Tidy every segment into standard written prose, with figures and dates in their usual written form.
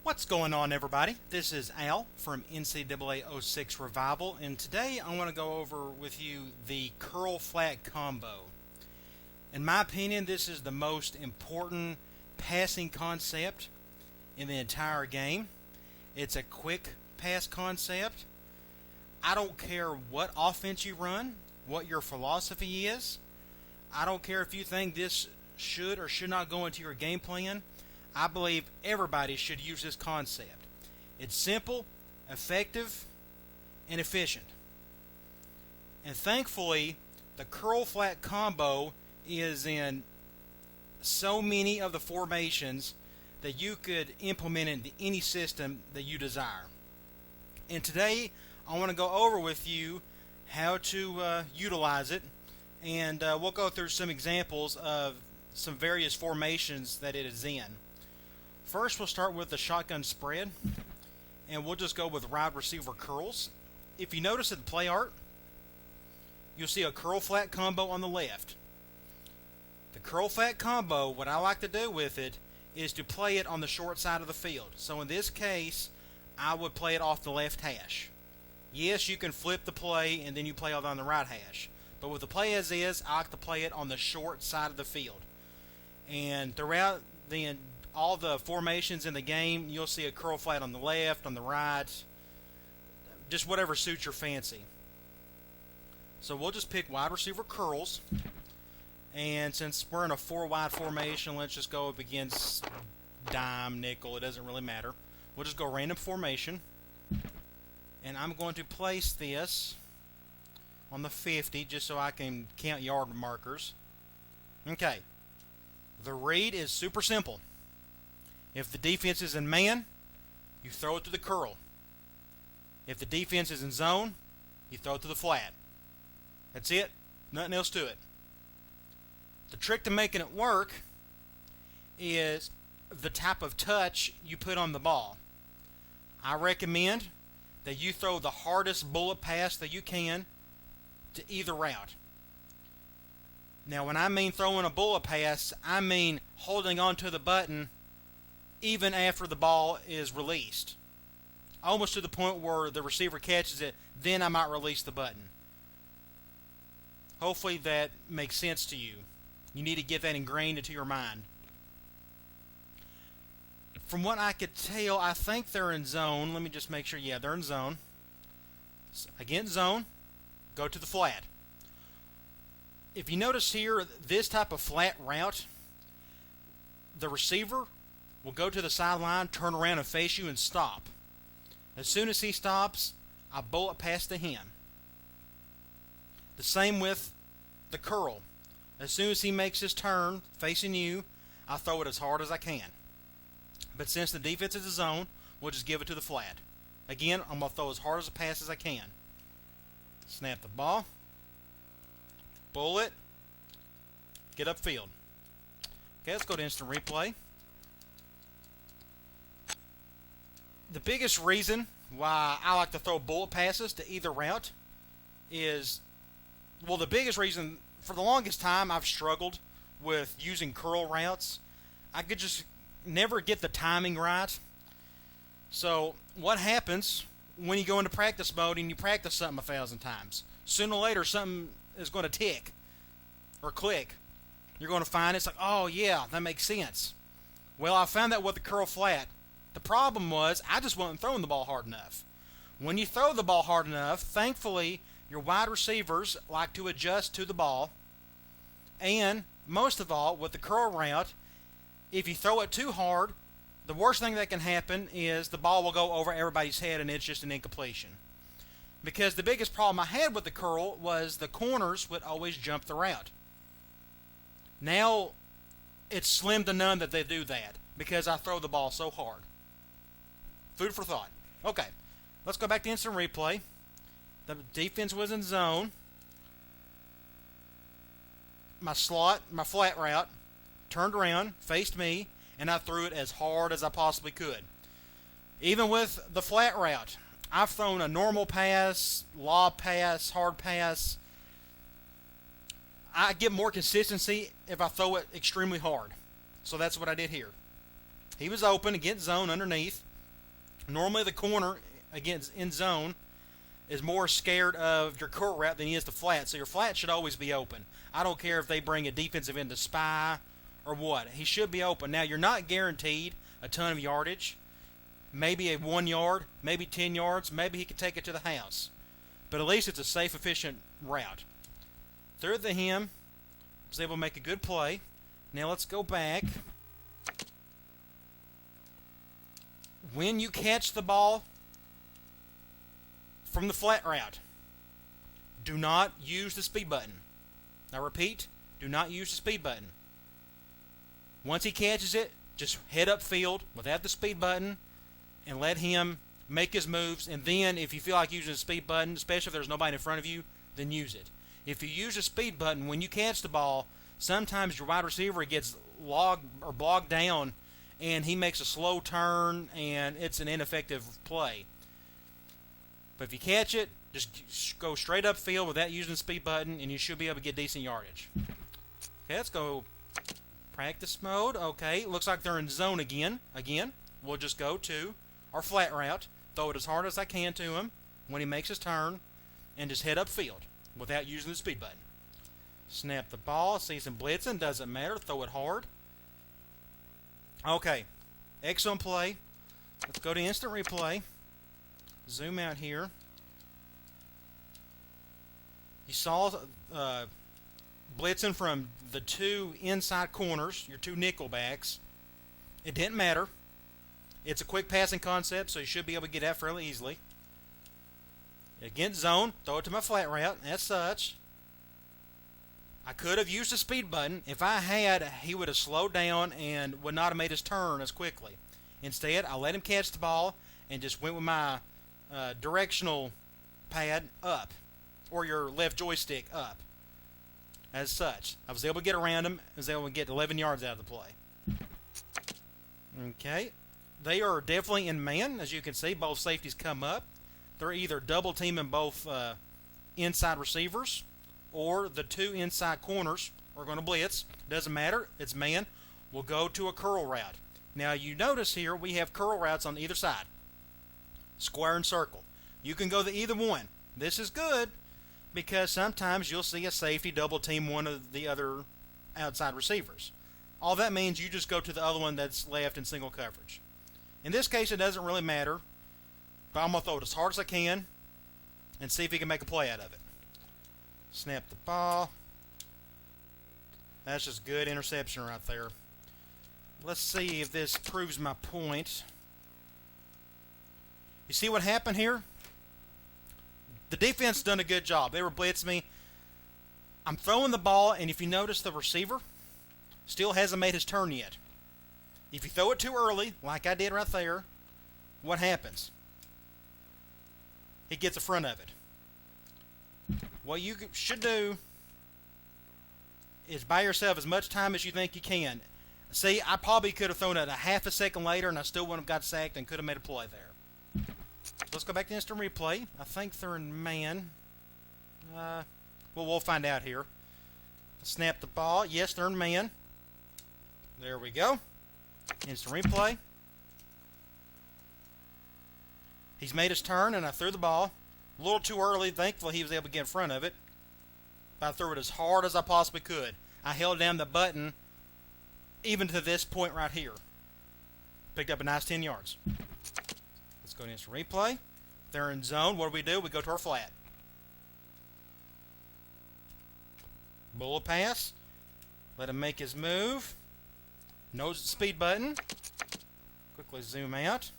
What's going on, everybody? This is Al from NCAA 06 Revival, and today I want to go over with you the curl flat combo. In my opinion, this is the most important passing concept in the entire game. It's a quick pass concept. I don't care what offense you run, what your philosophy is. I don't care if you think this should or should not go into your game plan. I believe everybody should use this concept. It's simple, effective, and efficient. And thankfully, the curl flat combo is in so many of the formations that you could implement into any system that you desire. And today, I want to go over with you how to utilize it, and we'll go through some examples of some various formations that it is in. First, we'll start with the shotgun spread, and we'll just go with wide receiver curls. If you notice at the play art, you'll see a curl flat combo on the left. The curl flat combo, what I like to do with it is to play it on the short side of the field. So in this case, I would play it off the left hash. Yes, you can flip the play and then you play it on the right hash. But with the play as is, I like to play it on the short side of the field. And throughout all the formations in the game, you'll see a curl flat on the left, on the right, just whatever suits your fancy. So we'll just pick wide receiver curls, and since we're in a 4-wide formation, let's just go up against dime, nickel, it doesn't really matter. We'll just go random formation, and I'm going to place this on the 50 just so I can count yard markers. Okay, the read is super simple. If the defense is in man, you throw it to the curl. If the defense is in zone, you throw it to the flat. That's it. Nothing else to it. The trick to making it work is the type of touch you put on the ball. I recommend that you throw the hardest bullet pass that you can to either route. Now, when I mean throwing a bullet pass, I mean holding onto the button even after the ball is released. Almost to the point where the receiver catches it, then I might release the button. Hopefully that makes sense to you. You need to get that ingrained into your mind. From what I could tell, I think they're in zone. Let me just make sure. Yeah, they're in zone. Again, zone. Go to the flat. If you notice here, this type of flat route, the receiver will go to the sideline, turn around and face you and stop. As soon as he stops, I bullet pass to him. The same with the curl. As soon as he makes his turn facing you, I throw it as hard as I can. But since the defense is a zone, we'll just give it to the flat. Again, I'm going to throw as hard as a pass as I can. Snap the ball. Bullet. Get upfield. Okay, let's go to instant replay. The biggest reason why I like to throw bullet passes to either route is, well, the biggest reason, for the longest time I've struggled with using curl routes. I could just never get the timing right. So what happens when you go into practice mode and you practice something 1,000 times? Sooner or later something is going to tick or click. You're going to find it's like, oh yeah, that makes sense. Well, I found that with the curl flat. The problem was I just wasn't throwing the ball hard enough. When you throw the ball hard enough, thankfully, your wide receivers like to adjust to the ball. And most of all, with the curl route, if you throw it too hard, the worst thing that can happen is the ball will go over everybody's head and it's just an incompletion. Because the biggest problem I had with the curl was the corners would always jump the route. Now, it's slim to none that they do that because I throw the ball so hard. Food for thought. Okay, let's go back to instant replay. The defense was in zone. My flat route, turned around, faced me, and I threw it as hard as I possibly could. Even with the flat route, I've thrown a normal pass, lob pass, hard pass. I get more consistency if I throw it extremely hard. So that's what I did here. He was open against zone underneath. Normally the corner against in zone is more scared of your curl route than he is the flat, so your flat should always be open. I don't care if they bring a defensive end to spy or what. He should be open. Now, you're not guaranteed a ton of yardage. Maybe a 1 yard, maybe 10 yards, maybe he could take it to the house. But at least it's a safe, efficient route. Through the him, was able to make a good play. Now let's go back. When you catch the ball from the flat route, do not use the speed button. I repeat, do not use the speed button. Once he catches it, just head upfield without the speed button and let him make his moves. And then if you feel like using the speed button, especially if there's nobody in front of you, then use it. If you use the speed button, when you catch the ball, sometimes your wide receiver gets bogged down and he makes a slow turn and it's an ineffective play. But if you catch it, just go straight upfield without using the speed button and you should be able to get decent yardage. Okay, let's go practice mode. Okay, looks like they're in zone again. We'll just go to our flat route, throw it as hard as I can to him when he makes his turn, and just head upfield without using the speed button. Snap the ball, see some blitzing, doesn't matter, throw it hard. Okay, excellent play. Let's go to instant replay. Zoom out here. You saw blitzing from the two inside corners, your two nickel backs. It didn't matter. It's a quick passing concept, so you should be able to get that fairly easily. Against zone, throw it to my flat route. As such, I could have used the speed button. If I had, he would have slowed down and would not have made his turn as quickly. Instead, I let him catch the ball and just went with my directional pad up, or your left joystick up. As such, I was able to get around him. I was able to get 11 yards out of the play. Okay, they are definitely in man. As you can see, both safeties come up. They're either double teaming both inside receivers, or the two inside corners are going to blitz. Doesn't matter. It's man. We'll go to a curl route. Now you notice here we have curl routes on either side. Square and circle. You can go to either one. This is good because sometimes you'll see a safety double team one of the other outside receivers. All that means you just go to the other one that's left in single coverage. In this case, it doesn't really matter, but I'm going to throw it as hard as I can and see if he can make a play out of it. Snap the ball. That's just good interception right there. Let's see if this proves my point. You see what happened here? The defense done a good job. They were blitzing me. I'm throwing the ball, and if you notice, the receiver still hasn't made his turn yet. If you throw it too early, like I did right there, what happens? He gets in front of it. What you should do is buy yourself as much time as you think you can. See, I probably could have thrown it a half a second later, and I still wouldn't have got sacked and could have made a play there. Let's go back to instant replay. I think they're in man. Well, we'll find out here. Snap the ball. Yes, they're in man. There we go. Instant replay. He's made his turn, and I threw the ball. A little too early. Thankfully, he was able to get in front of it. But I threw it as hard as I possibly could. I held down the button even to this point right here. Picked up a nice 10 yards. Let's go to instant replay. They're in zone. What do? We go to our flat. Bullet pass. Let him make his move. Knows the speed button. Quickly zoom out.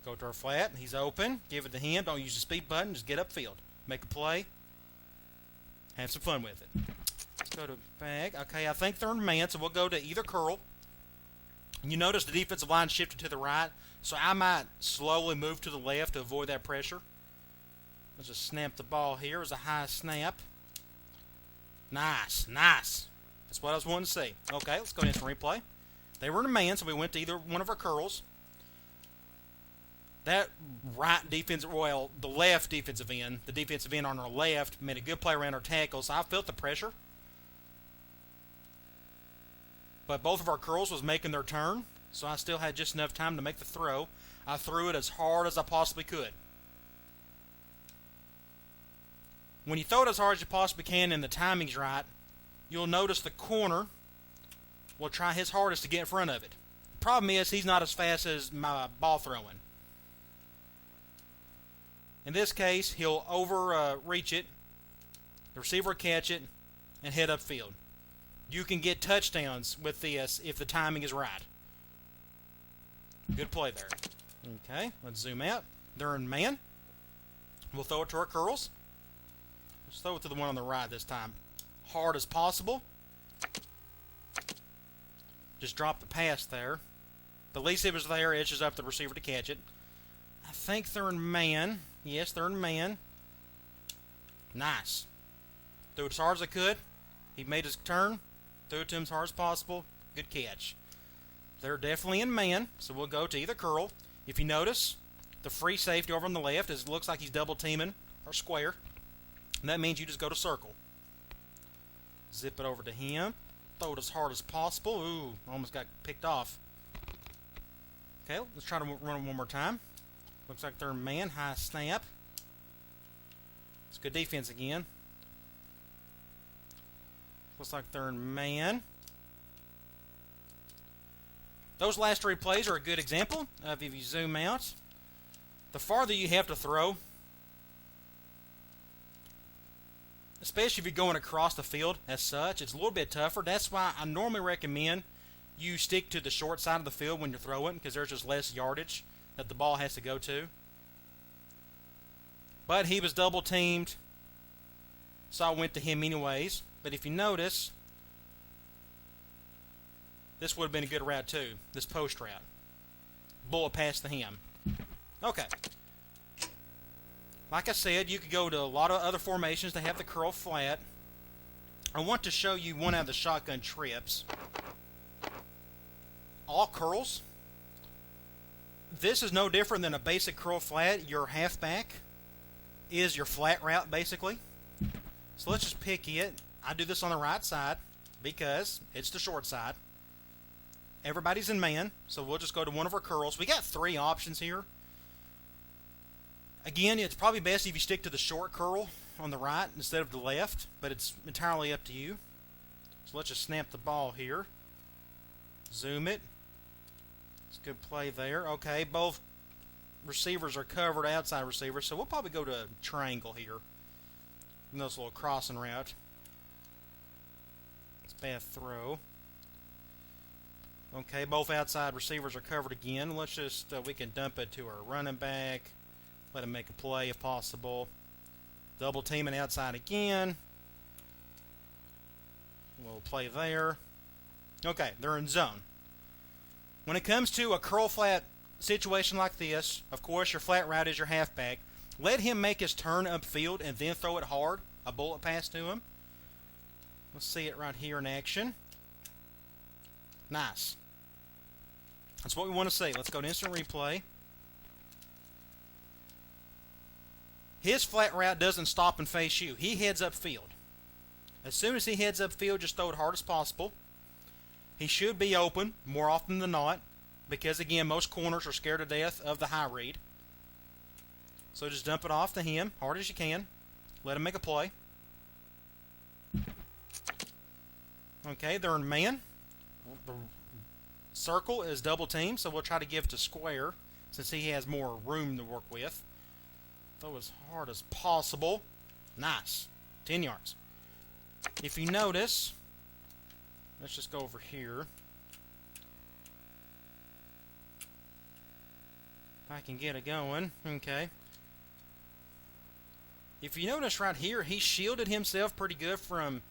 Go to our flat. He's open. Give it to him. Don't use the speed button. Just get upfield. Make a play. Have some fun with it. Let's go to bag. Okay, I think they're in man, so we'll go to either curl. You notice the defensive line shifted to the right, so I might slowly move to the left to avoid that pressure. Let's just snap the ball here. It was a high snap. Nice, nice. That's what I was wanting to see. Okay, let's go instant replay. They were in a man, so we went to either one of our curls. That right defensive, well, the left defensive end, the defensive end on our left, made a good play around our tackles. I felt the pressure. But both of our curls was making their turn. so I still had just enough time to make the throw. I threw it as hard as I possibly could. When you throw it as hard as you possibly can and the timing's right, you'll notice the corner will try his hardest to get in front of it. The problem is he's not as fast as my ball throwing. In this case, he'll overreach it, the receiver will catch it, and head upfield. You can get touchdowns with this if the timing is right. Good play there. Okay, let's zoom out. They're in man. We'll throw it to our curls. Let's throw it to the one on the right this time. Hard as possible. Just drop the pass there. At least it was there. Edges up the receiver to catch it. I think they're in man. Yes, they're in man. Nice. Threw it as hard as I could. He made his turn. Threw it to him as hard as possible. Good catch. They're definitely in man, so we'll go to either curl. If you notice, the free safety over on the left looks like he's double teaming or square. And that means you just go to circle. Zip it over to him. Throw it as hard as possible. Ooh, almost got picked off. Okay, let's try to run it one more time. Looks like they're in man. High snap. It's good defense again. Looks like they're in man. Those last three plays are a good example of if you zoom out. The farther you have to throw, especially if you're going across the field as such, it's a little bit tougher. That's why I normally recommend you stick to the short side of the field when you're throwing, because there's just less yardage that the ball has to go to. But he was double teamed, so I went to him anyways. But if you notice, this would have been a good route too, this post route. Bullet pass to him. Okay. Like I said, you could go to a lot of other formations that have the curl flat. I want to show you one out of the shotgun trips. All curls. This is no different than a basic curl flat. Your halfback is your flat route, basically. So let's just pick it. I do this on the right side because it's the short side. Everybody's in man, so we'll just go to one of our curls. We got three options here. Again, it's probably best if you stick to the short curl on the right instead of the left, but it's entirely up to you. So let's just snap the ball here. Zoom it. It's a good play there. Okay, both receivers are covered, outside receivers, so we'll probably go to a triangle here. This little crossing route. It's a bad throw. Okay, both outside receivers are covered again. Let's just, we can dump it to our running back. Let him make a play if possible. Double teaming outside again. We'll play there. Okay, they're in zone. When it comes to a curl flat situation like this, of course your flat route is your halfback. Let him make his turn upfield and then throw it hard. A bullet pass to him. Let's see it right here in action. Nice. That's what we want to see. Let's go to instant replay. His flat route doesn't stop and face you. He heads upfield. As soon as he heads upfield, just throw it hard as possible. He should be open more often than not because, again, most corners are scared to death of the high read. So just dump it off to him, hard as you can. Let him make a play. Okay, they're in man. The circle is double team, so we'll try to give to square since he has more room to work with. Throw as hard as possible. Nice. 10 yards. If you notice, let's just go over here. If I can get it going. Okay. If you notice right here, he shielded himself pretty good from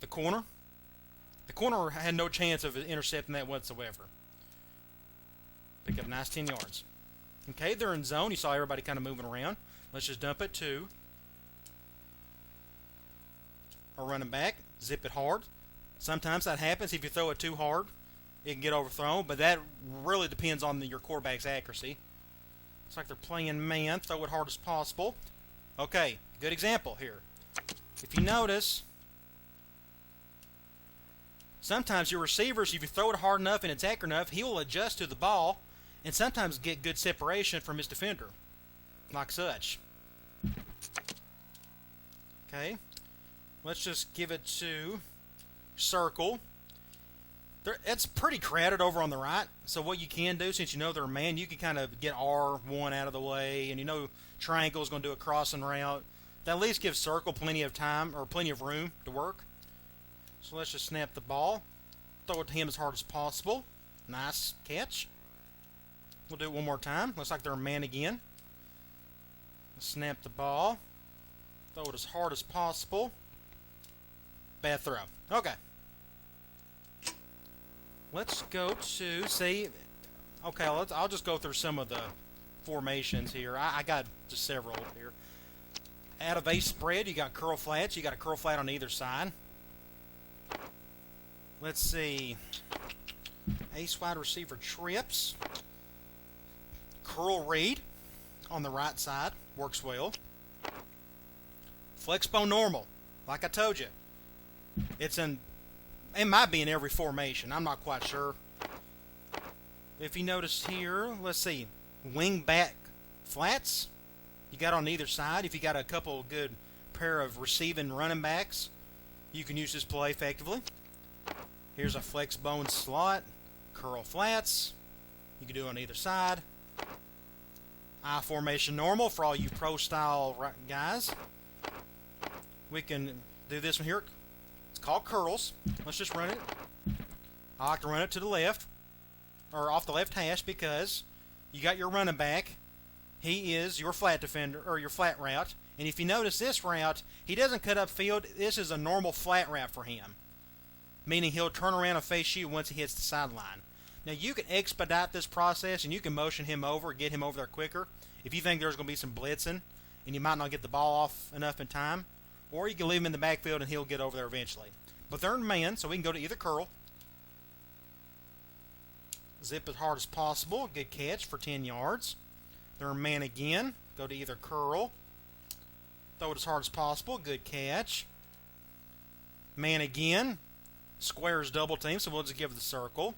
the corner. The corner had no chance of intercepting that whatsoever. Pick up a nice 10 yards. Okay, they're in zone. You saw everybody kind of moving around. Let's just dump it to our running back. Zip it hard. Sometimes that happens if you throw it too hard. It can get overthrown, but that really depends on your quarterback's accuracy. Looks like they're playing man. Throw it hard as possible. Okay, good example here. If you notice, Sometimes your receivers, if you throw it hard enough and it's accurate enough, he will adjust to the ball and sometimes get good separation from his defender, like such. Okay, let's just give it to circle. It's pretty crowded over on the right, so what you can do, since you know they're a man, you can kind of get R1 out of the way, and you know triangle is going to do a crossing route. That at least gives circle plenty of time, or plenty of room to work. So let's just snap the ball. Throw it to him as hard as possible. Nice catch. We'll do it one more time. Looks like they're a man again. Snap the ball. Throw it as hard as possible. Bad throw. Okay. Let's go to, see, okay, I'll just go through some of the formations here. I got just several here. Out of ace spread, you got curl flats. You got a curl flat on either side. Let's see. Ace wide receiver trips. Curl read on the right side. Works well. Flexbone normal. Like I told you. It might be in every formation. I'm not quite sure. If you notice here, let's see. Wing back flats. You got on either side. If you got a couple good pair of receiving running backs, you can use this play effectively. Here's a flex bone slot. Curl flats. You can do it on either side. I formation normal for all you pro style guys. We can do this one here. It's called curls. Let's just run it. I like to run it to the left, or off the left hash, because you got your running back. He is your flat defender, or your flat route. And if you notice this route, he doesn't cut up field. This is a normal flat route for him, meaning he'll turn around and face you once he hits the sideline. Now you can expedite this process, and you can motion him over, get him over there quicker. If you think there's going to be some blitzing, and you might not get the ball off enough in time, or you can leave him in the backfield and he'll get over there eventually. But they're in man, so we can go to either curl. Zip as hard as possible. Good catch for 10 yards. They're in man again. Go to either curl. Throw it as hard as possible. Good catch. Man again. Squares double team, so we'll just give it the circle.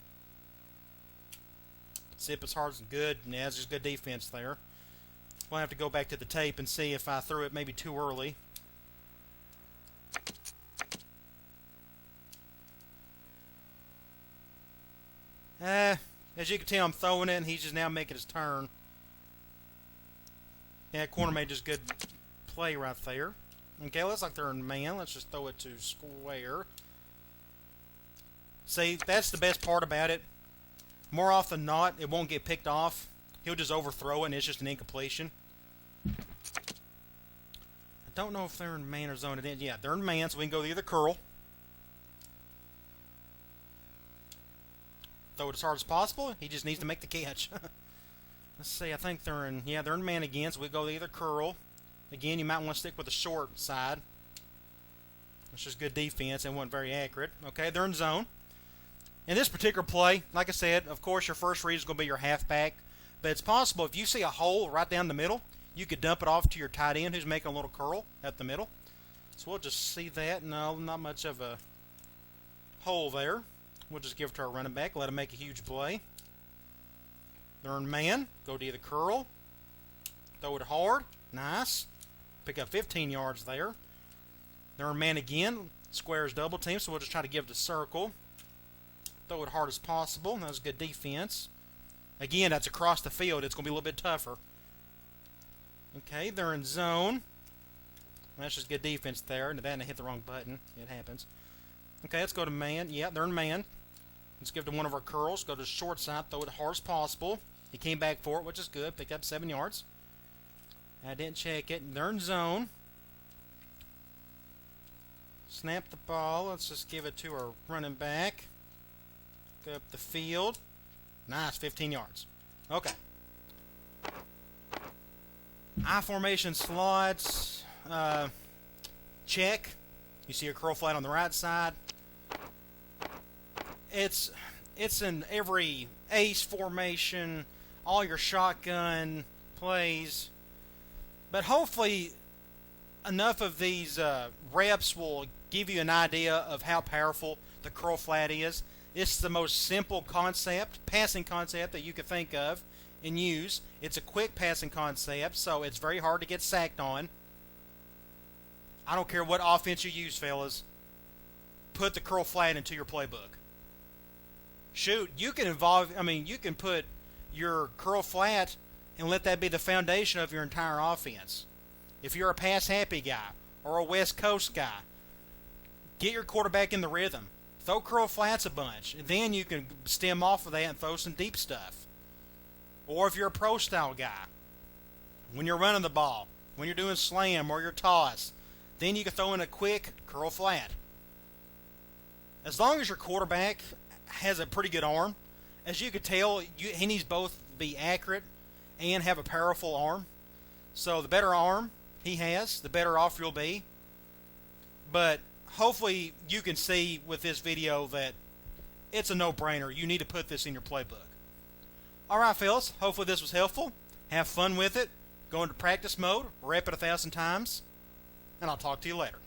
Zip as hard as good. Yeah, there's good defense there. We'll have to go back to the tape and see if I threw it maybe too early. As you can tell, I'm throwing it, and he's just now making his turn. Yeah, corner made just good play right there. Okay, looks like they're in man. Let's just throw it to square. See, that's the best part about it. More often than not, it won't get picked off. He'll just overthrow it, and it's just an incompletion. I don't know if they're in man or zone. Yeah, they're in man, so we can go to either curl. Throw it as hard as possible. He just needs to make the catch. Let's see, I think they're in, yeah, they're in man again, so we go to either curl. Again, you might want to stick with the short side. It's just good defense. It wasn't very accurate. Okay, they're in zone. In this particular play, like I said, of course, your first read is going to be your halfback. But it's possible if you see a hole right down the middle, you could dump it off to your tight end who's making a little curl at the middle. So we'll just see that. No, not much of a hole there. We'll just give it to our running back, let him make a huge play. They're in man. Go to either curl. Throw it hard. Nice. Pick up 15 yards there. They're in man again. Squares double team, so we'll just try to give it a circle. Throw it hard as possible. That was good defense. Again, that's across the field. It's going to be a little bit tougher. Okay, they're in zone. That's just good defense there. And then I hit the wrong button. It happens. Okay, let's go to man. Yeah, they're in man. Let's give it to one of our curls. Go to the short side. Throw it hard as possible. He came back for it, which is good. Picked up 7 yards. I didn't check it. They're in zone. Snap the ball. Let's just give it to our running back. Go up the field. Nice, 15 yards. Okay. I formation slots. Check. You see a curl flat on the right side. It's in every ace formation, all your shotgun plays. But hopefully enough of these reps will give you an idea of how powerful the curl flat is. It's the most simple concept, passing concept that you could think of and use. It's a quick passing concept, so it's very hard to get sacked on. I don't care what offense you use, fellas. Put the curl flat into your playbook. Shoot, you can put your curl flat and let that be the foundation of your entire offense. If you're a pass-happy guy or a West Coast guy, get your quarterback in the rhythm. Throw curl flats a bunch, and then you can stem off of that and throw some deep stuff. Or if you're a pro-style guy, when you're running the ball, when you're doing slam or your toss, then you can throw in a quick curl flat. As long as your quarterback has a pretty good arm, as you could tell, he needs both to be accurate and have a powerful arm. So the better arm he has, the better off you'll be. But hopefully you can see with this video that it's a no-brainer. You need to put this in your playbook. Alright, fellas, hopefully this was helpful. Have fun with it. Go into practice mode, rep it 1,000 times, and I'll talk to you later.